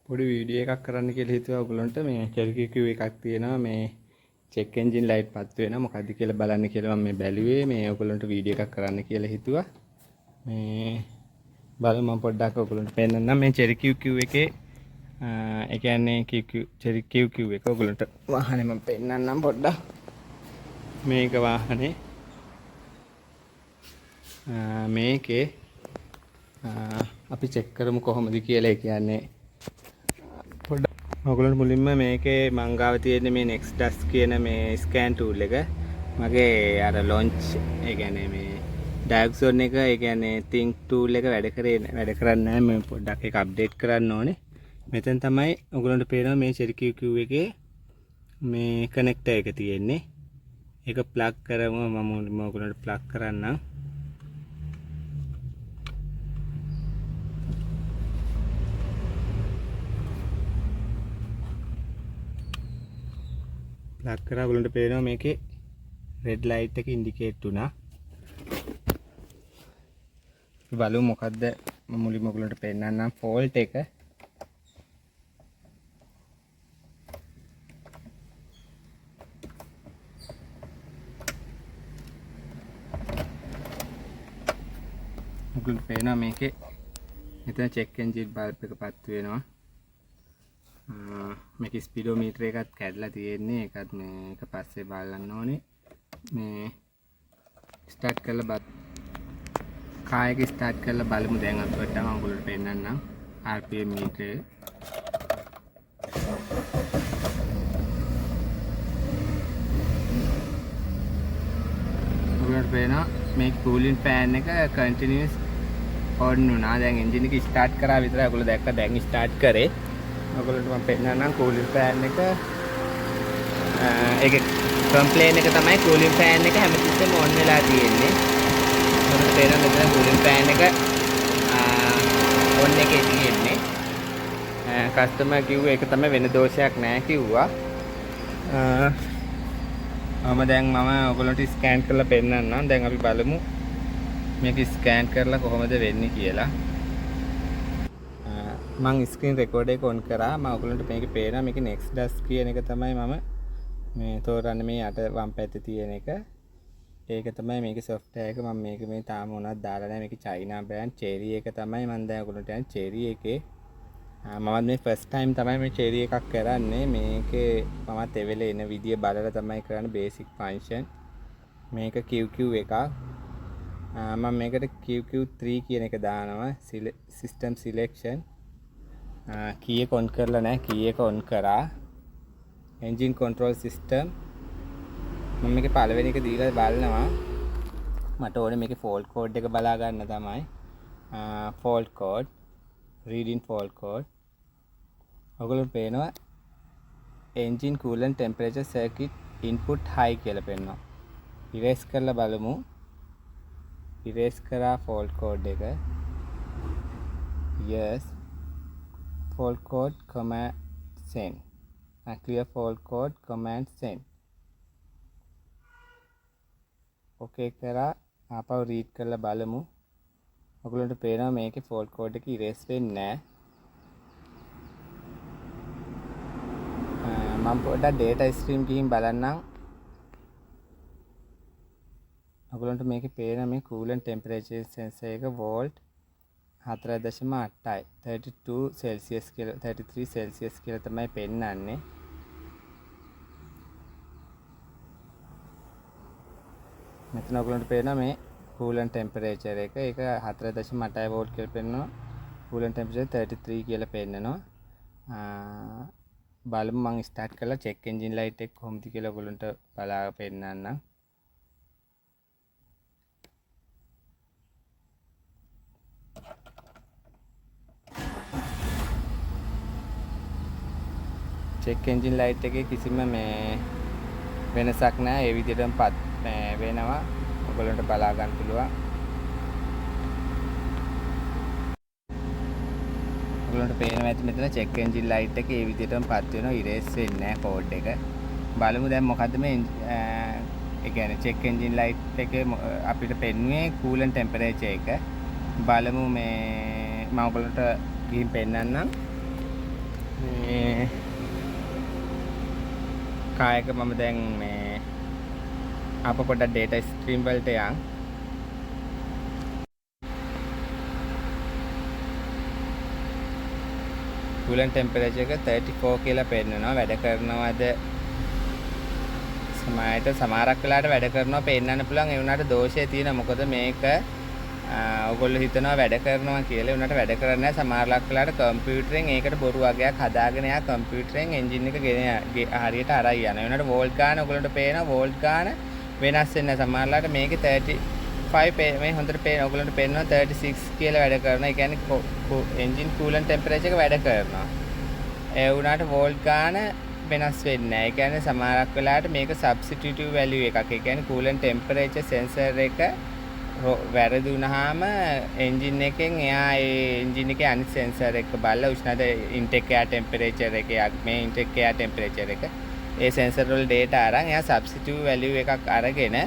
පොඩි වීඩියෝ එකක් කරන්න කියලා හිතුවා ඔයගොල්ලන්ට. මේ cherry Q එකක් තියෙනවා. මේ check engine light පත් වෙනවා. මොකද්ද කියලා බලන්න කියලා මම මේ බැලුවේ. මේ ඔයගොල්ලන්ට වීඩියෝ එකක් කරන්න කියලා හිතුවා. මේ බලමු මම පොඩ්ඩක් ඔයගොල්ලන්ට පෙන්නන්නම් මේ cherry Q එකේ ඒ කියන්නේ cherry Q එක ඔයගොල්ලන්ට වාහනේ මම පෙන්නන්නම් පොඩ්ඩක්. මේක වාහනේ මේකේ අපි චෙක් කරමු කොහොමද කියලා. ඒ කියන්නේ පොඩ්ඩක් ඔයගොල්ලන්ට මුලින්ම මේකේ මං ගාව තියෙන මේ next dash කියන මේ scan tool එක මගේ අර launch ඒ කියන්නේ මේ diaxon එක ඒ කියන්නේ think tool එක වැඩ කරන්නේ නැහැ. මම පොඩ්ඩක් ඒක update කරන්න ඕනේ. මෙතෙන් තමයි ඔයගොල්ලන්ට පේනවා මේ cherry Q එකේ මේ connector එක තියෙන්නේ. ඒක plug කරමු. මම ඔයගොල්ලන්ට plug කරන්නම්. ප්ලග් කරා ඔයගොල්ලන්ට පේනවා මේකේ රෙඩ් ලයිට් එක ඉන්ඩිකේට් වුණා. අපි බලමු මොකද්ද මම මුලින්ම ඔයගොල්ලන්ට පෙන්නන්නම් ෆෝල්ට් එක. ඔයගොල්ලන්ට පේනවා මේකේ මෙතන චෙක් එන්ජින් බල්බ් එක පත් වෙනවා. මේක ස්පීඩෝමීටර් එකත් කැඩලා තියෙන්නේ. ඒකත් මේක පස්සේ බලන්න ඕනේ. මේ ස්ටාර්ට් කරලා කායක ස්ටාර්ට් කරලා බලමු. දැන් අපිට මම ඔයගොල්ලන්ට පෙන්නන්නම් RPM මීටරය. ඔයගොල්ලන්ට පේනවා මේ කූලින් ෆෑන් එක කන්ටිනියස් ඔන් වුණා. දැන් එන්ජින් එක ස්ටාර්ට් කරා විතරයි. ඔයගොල්ලෝ දැක්කා දැන් ස්ටාර්ට් කරේ. ඔයගොල්ලන්ට මම පෙන්නන්නම් කූලින් ෆෑන් එක. ඒකේ කම්ප්ලේන් එක තමයි කූලින් ෆෑන් එක හැමතිස්සෙම ඔන් වෙලා තියෙන්නේ. ඔයගොල්ලන්ට පේනවා මෙතන කූලින් ෆෑන් එක ඔන් එකේ තියෙන්නේ. කස්ටමර් කිව්වේ ඒක තමයි වෙන දෝෂයක් නැහැ කිව්වා. දැන් මම ඔයගොල්ලන්ට ස්කෑන් කරලා පෙන්නන්නම්. දැන් අපි බලමු මේක ස්කෑන් කරලා කොහොමද වෙන්නේ කියලා. මම ස්ක්‍රීන් රෙකෝඩර් එක ඔන් කරා. මම ඔයගොල්ලන්ට මේකේ පේනවා මේකේ next dash කියන එක තමයි මම මේ තෝරන්නේ. මේ යට වම් පැත්තේ තියෙන එක. ඒක තමයි මේකේ software එක. මම මේක මේ තාම මොනවද දාලා නැහැ. මේකේ China brand cherry එක තමයි මම දැන් ඔයගොල්ලන්ට යන්නේ cherry එකේ. මම මේ first time තමයි මේ cherry එකක් කරන්නේ. මේකේ මමත් ඒ වෙලේ එන විදිය බලලා තමයි කරන්නේ basic function. මේක QQ එකක්. මම මේකට QQ3 කියන එක දානවා. system selection key එක on කරලා නැහැ. key එක on කරා. engine control system මම මේකේ පළවෙනි එක දීලා බලනවා. මට ඕනේ මේකේ fault code එක බලා ගන්න තමයි. fault code reading fault code ඔයගොල්ලෝ පේනවා engine coolant temperature circuit input high කියලා පෙන්නනවා. erase කරලා බලමු. erase කරා fault code එක. yes fault code command send. clear fault code command send. okay කරා ආපහු read කරලා බලමු. ඔයගොල්ලන්ට පේනවා මේකේ fault code එක erase වෙන්නේ නැහැ. මම පොඩ්ඩක් data stream ගිහින් බලන්නම්. ඔයගොල්ලන්ට මේකේ පේන මේ coolant temperature sensor එක volt 4.8යි 32 celsius කියලා 33 celsius කියලා තමයි පෙන්නන්නේ. මෙතන ඔයගොල්ලන්ට පේනවා මේ coolant temperature එක. ඒක 4.8යි volt කියලා පෙන්නනවා. coolant temperature 33 කියලා පෙන්නනවා. බලමු මම ස්ටාර්ට් කරලා check engine light එක කොහොමද කියලා ඔයගොල්ලන්ට බලා පෙන්නන්නම්. check engine light එකේ කිසිම මේ වෙනසක් නැහැ. ඒ විදිහටම වෙනවා. ඔයගොල්ලන්ට බලා ගන්න පුළුවන්. ඔයගොල්ලන්ට පේනවා ඇති මෙතන check engine light එක ඒ විදිහටම පත් වෙනවා. erase වෙන්නේ නැහැ code එක. බලමු දැන් මොකද්ද මේ ඒ කියන්නේ check engine light එකේ අපිට පෙන්වන්නේ coolant temperature එක. බලමු මේ මම ඔයගොල්ලන්ට ගිහින් පෙන්නන්නම්. කායක මම දැන් මේ අප පොඩ්ඩක් data stream වලට යන් coolant temperature එක 34 කියලා පෙන්නනවා වැඩ කරනවද සමහරට සමහරක් වෙලාවට වැඩ කරනවා පෙන්නන්න පුළුවන් ඒ වුණාට දෝෂය තියෙනවා මොකද මේක ඔයගොල්ලෝ හිතනවා වැඩ කරනවා කියලා ඒ වුණාට වැඩ කරන්නේ නැහැ සමහරක් වෙලාවට කම්පියුටරෙන් ඒකට බොරු වගේක් හදාගෙන යා කම්පියුටරෙන් එන්ජින් එක ගෙන හරියට අරයි යනවා ඒ වුණාට වෝල්ට් ගාන ඔයගොල්ලන්ට පේනවා වෝල්ට් ගාන වෙනස් වෙන්නේ නැහැ සමහරලාට මේකේ 35 මේ හොඳට පේන ඔයගොල්ලන්ට පේනවා 36 කියලා වැඩ කරනවා ඒ කියන්නේ එන්ජින් කූලන්ට් ටෙම්පරේචර් එක වැඩ කරනවා ඒ වුණාට වෝල්ට් ගාන වෙනස් වෙන්නේ නැහැ. ඒ කියන්නේ සමහරක් වෙලාවට මේක සබ්ස්ටිටියුටිව් වැලියු එකක්. ඒ කියන්නේ කූලන්ට් ටෙම්පරේචර් සෙන්සර් එක වැරදි වුණාම එන්ජින් එකෙන් එයා ඒ එන්ජින් එකේ අනිත් සෙන්සර් එක බලලා උෂ්ණත ඉන්ටේක් එයාර් ටෙම්පරේචර් එකක් මේ ඉන්ටේක් එයාර් ටෙම්පරේචර් එක ඒ සෙන්සර් වල data අරන් එයා සබ්ස්ටිටියුට් වැලියු එකක් අරගෙන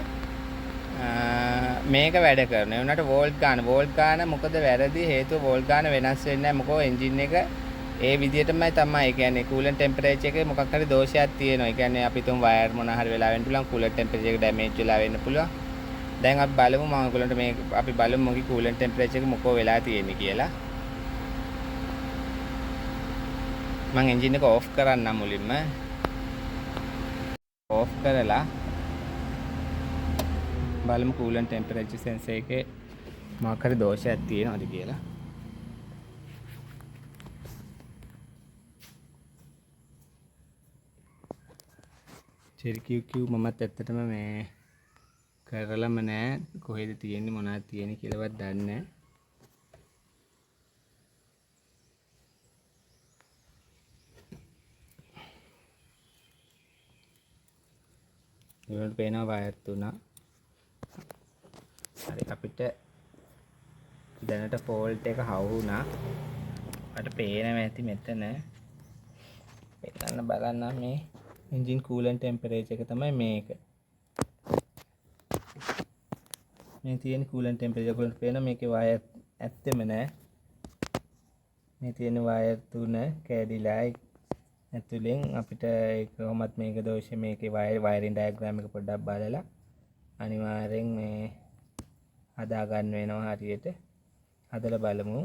මේක වැඩ කරනවා. ඒ වුණාට වෝල්ට් ගාන මොකද වැරදි හේතුව වෝල්ට් ගාන වෙනස් වෙන්නේ නැහැ. මොකෝ එන්ජින් එක ඒ විදිහටමයි තමයි. ඒ කියන්නේ කූලන්ට් ටෙම්පරේචර් එකේ මොකක් හරි දෝෂයක් තියෙනවා. ඒ කියන්නේ අපි තුන් වයර් මොන හරි වෙලා වෙන්න පුළුවන්. කූලන්ට් ටෙම්පරේචර් එක ඩැමේජ් වෙලා වෙන්න පුළුවන්. දැන් අපි බලමු මම ඔයගොල්ලන්ට මේ අපි බලමු මොකි කූලන්ට් ටෙම්පරේචර් එක මොකෝ වෙලා තියෙන්නේ කියලා. මම එන්ජින් එක ඕෆ් කරන්නම් මුලින්ම. ඕෆ් කරලා බලමු කූලන්ට් ටෙම්පරේචර් සෙන්සර් එකේ මොකක් හරි දෝෂයක් තියෙනවද කියලා. QQ මමත් ඇත්තටම මේ කරලම නෑ කොහෙද තියෙන්නේ මොනවද තියෙන්නේ කියලාවත් දන්නේ නෑ. ඒවලට පේනවා වයර් තුන. හරි අපිට දැනට ෆෝල්ට් එක හවු වුණා. අපිට පේනවා ඇති මෙතන. පෙන්නන්න බලන්න මේ එන්ජින් කූලන්ට් ටෙම්පරේචර් එක තමයි මේක. මේ තියෙන කූලන්ට් ටෙම්පරේචර් වලට පේනවා මේකේ වයර් ඇත්තෙම නෑ. මේ තියෙන වයර් තුන කැඩිලා ඇතුලෙන් අපිට ඒක කොහොමත් මේක දෝෂය මේකේ වයරින් ඩයග්‍රෑම් එක පොඩ්ඩක් බලලා අනිවාර්යෙන් මේ හදා ගන්න වෙනවා හරියට. හදලා බලමු.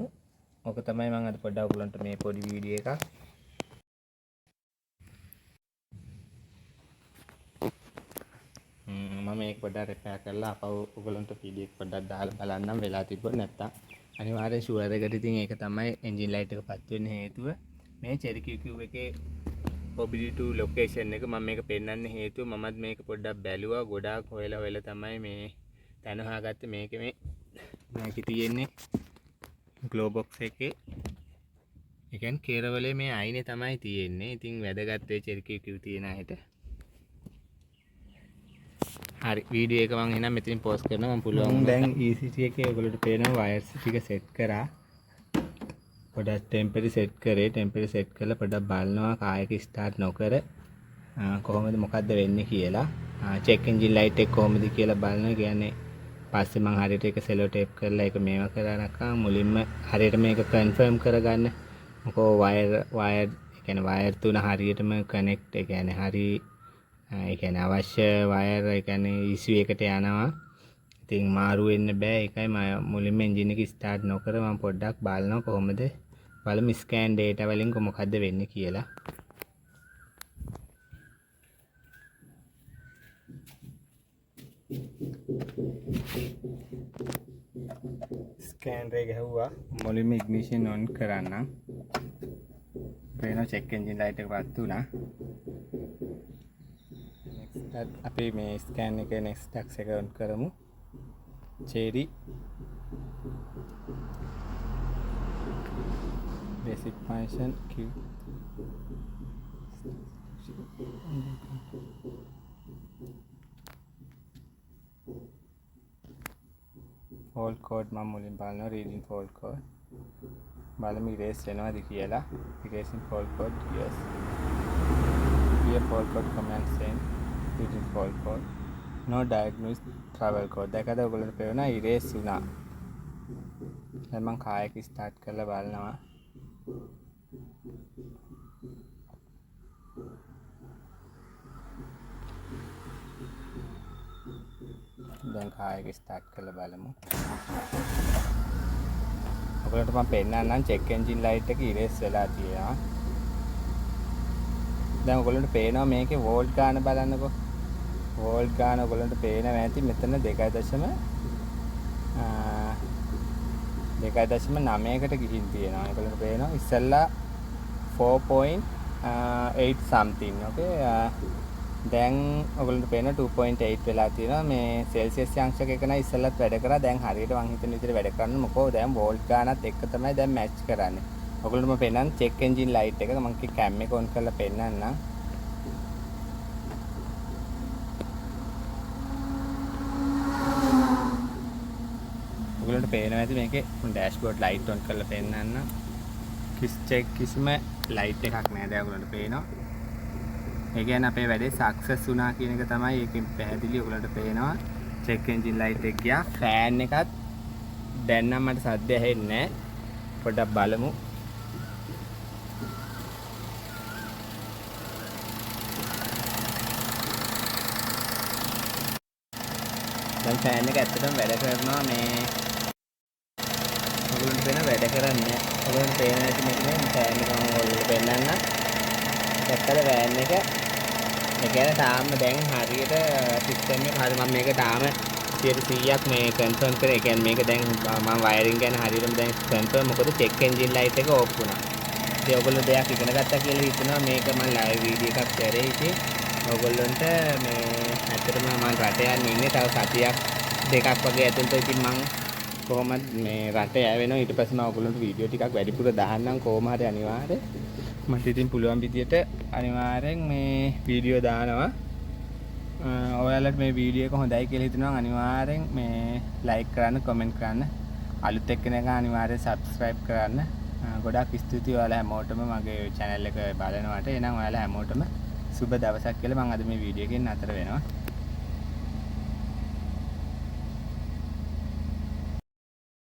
ඔක තමයි මම අද පොඩ්ඩක් ඔයගලන්ට මේ පොඩි වීඩියෝ එකක් මම මේක පොඩ්ඩක් රිපෙයාර් කරලා අපව ඔයගලන්ට වීඩියෝ එක පොඩ්ඩක් දාලා බලන්නම් වෙලා තිබ්බොත් නැත්තම් අනිවාර්යෙන් ෂුවර් එකට ඉතින් ඒක තමයි එන්ජින් ලයිට් එක පත් වෙන්න හේතුව. මේ Cherry QQ එකේ OBD2 ලොකේෂන් එක මම මේක පෙන්නන්න හේතුව මමත් මේක පොඩ්ඩක් බැලුවා. ගොඩාක් හොයලා තමයි මේ තැන හොයාගත්තේ. මේකේ තියෙන්නේ ග්ලෝ බොක්ස් එකේ ඒ කියන්නේ කේරවලේ මේ අයිනේ තමයි තියෙන්නේ. ඉතින් වැදගත් වේ Cherry QQ තියෙන අයට. හරි වීඩියෝ එක මම එහෙනම් මෙතනින් පෝස්ට් කරනවා. මම පුළුවන් දැන් ECT එකේ ඔයගොල්ලෝට පේනවා වයර්ස් ටික සෙට් කරා. පොඩ්ඩක් ටෙම්පරරි සෙට් කරේ. ටෙම්පරරි සෙට් කරලා පොඩ්ඩක් බලනවා කායක ස්ටාර්ට් නොකර කොහොමද මොකද්ද වෙන්නේ කියලා. චෙක් එන්ජින් ලයිට් එක කොහොමද කියලා බලනවා. කියන්නේ පස්සේ මම හරියට ඒක සෙලෝ ටේප් කරලා ඒක මේව කරනකම් මුලින්ම හරියට මේක කන්ෆර්ම් කරගන්න. මොකෝ වයර් කියන්නේ වයර් තුන හරියටම කනෙක්ට් ඒ කියන්නේ හරි ඒ කියන්නේ අවශ්‍ය වයර් ඒ කියන්නේ ECU එකට යනවා. ඉතින් මාරු වෙන්න බෑ. ඒකයි මම මුලින්ම එන්ජින් එක ස්ටාර්ට් නොකර මම පොඩ්ඩක් බලනවා කොහොමද බලමු ස්කෑන් ඩේටා වලින් මොකද්ද වෙන්නේ කියලා. ස්කෑන් එක ගැහුවා. මුලින්ම ඉග්නිෂන් ඔන් කරන්න. පේනවා චෙක් එන්ජින් ලයිට් එක පත් වුණා. අපි මේ ස්කෑන් එකේ නෙක්ස්ට් ටැක්ස් එක ඔන් කරමු. Cherry basic function Q fault code මම මුලින් බලනවා reading fault code බලමු erase වෙනවද කියලා. erasing fault code yes clear fault code command send reading fault code no diagnosed travel code දැකද ඔයගොල්ලන්ට පේනවා erase වුණා. දැන් මම කායක ස්ටාර්ට් කරලා බලනවා. ආයෙක ස්ටාර්ට් කරලා බලමු. ඔයගොල්ලන්ට මම පෙන්නන්නම් චෙක් එන්ජින් ලයිට් එක ඉරේස් වෙලා තියෙනවා. දැන් ඔයගොල්ලන්ට පේනවා මේකේ වෝල්ට් ගාන බලන්නකෝ. වෝල්ට් ගාන ඔයගොල්ලන්ට පේනවා ඇති මෙතන 2.9කට ගිහින් තියෙනවා. ඔයගොල්ලන්ට පේනවා ඉස්සෙල්ලා 4.8 something. okay දැන් ඔයගොල්ලන්ට පේන 2.8 වෙලා තියෙනවා. මේ සෙල්සියස් අංශක එක නම් ඉස්සෙල්ලත් වැඩ කරා. දැන් හරියට මං හිතන විදිහට වැඩ කරන්න මොකෝ දැන් වෝල්ට් ගානත් එක්ක තමයි දැන් මැච් කරන්නේ. ඔයගොල්ලන්ට මම පෙන්නන්න චෙක් එන්ජින් ලයිට් එක මම කැම් එක ඔන් කරලා පෙන්නන්නම්. ඔයගොල්ලන්ට පේනවා ඇති මේකේ ඩෑෂ්බෝඩ් ලයිට් ඔන් කරලා පෙන්නන්න. කිසිම ලයිට් එකක් නැහැ. දැන් ඔයගොල්ලන්ට පේනවා. ඒ කියන්නේ අපේ වැඩේ සක්සස් වුණා කියන එක තමයි ඒකෙන් පැහැදිලි. ඔයගොල්ලන්ට පේනවා චෙක් එන්ජින් ලයිට් එක ගියා. ෆෑන් එකත් දැන් නම් මට සද්ද ඇහෙන්නේ නැහැ. පොඩ්ඩක් බලමු. දැන් ෆෑන් එක ඇත්තටම වැඩ කරනවා. මේ ඔයගොල්ලන්ට පේන වැඩ කරන්නේ. ඔයගොල්ලන්ට පේන ඇති මේකේ ෆෑන් එක මම ඔයගොල්ලන්ට පෙන්නන්න. දැක්කද ෆෑන් එක? ඒ කියන්නේ තාම දැන් හරියට සිස්ටම් එක හරිය මම මේක තාම 100%ක් මේ කන්ෆර්ම් කරේ. ඒ කියන්නේ මේක දැන් මම වයරින් ගැන හරියටම දැන් කන්ෆර්ම් මොකද චෙක් එන්ජින් ලයිට් එක ඕෆ් වුණා. ඉතින් ඔයගොල්ලෝ දෙයක් ඉගෙන ගත්තා කියලා හිතනවා. මේක මම ලයිව් වීඩියෝ එකක් කරේ. ඉතින් ඔයගොල්ලන්ට මේ ඇත්තටම මම රට යන්න ඉන්නේ තව සතියක් දෙකක් වගේ ඇතුළත. ඉතින් මම කොහොමද මේ රට යවෙනවා. ඊට පස්සේ මම ඔයගොල්ලන්ට වීඩියෝ ටිකක් වැඩිපුර දාන්නම් කොහොම හරි අනිවාර්යයෙන්. මට ඉතින් පුළුවන් විදියට අනිවාර්යෙන් මේ වීඩියෝ දානවා. ඔයාලට මේ වීඩියෝ එක හොඳයි කියලා හිතනවා අනිවාර්යෙන් මේ ලයික් කරන්න, කමෙන්ට් කරන්න. අලුත් එක්කෙනෙක් අනිවාර්යෙන් සබ්ස්ක්‍රයිබ් කරන්න. ගොඩාක් ස්තුතියි ඔයාලා හැමෝටම මගේ channel එක බලනවට. එහෙනම් ඔයාලා හැමෝටම සුබ දවසක් කියලා මම අද මේ වීඩියෝ එකෙන් නතර වෙනවා.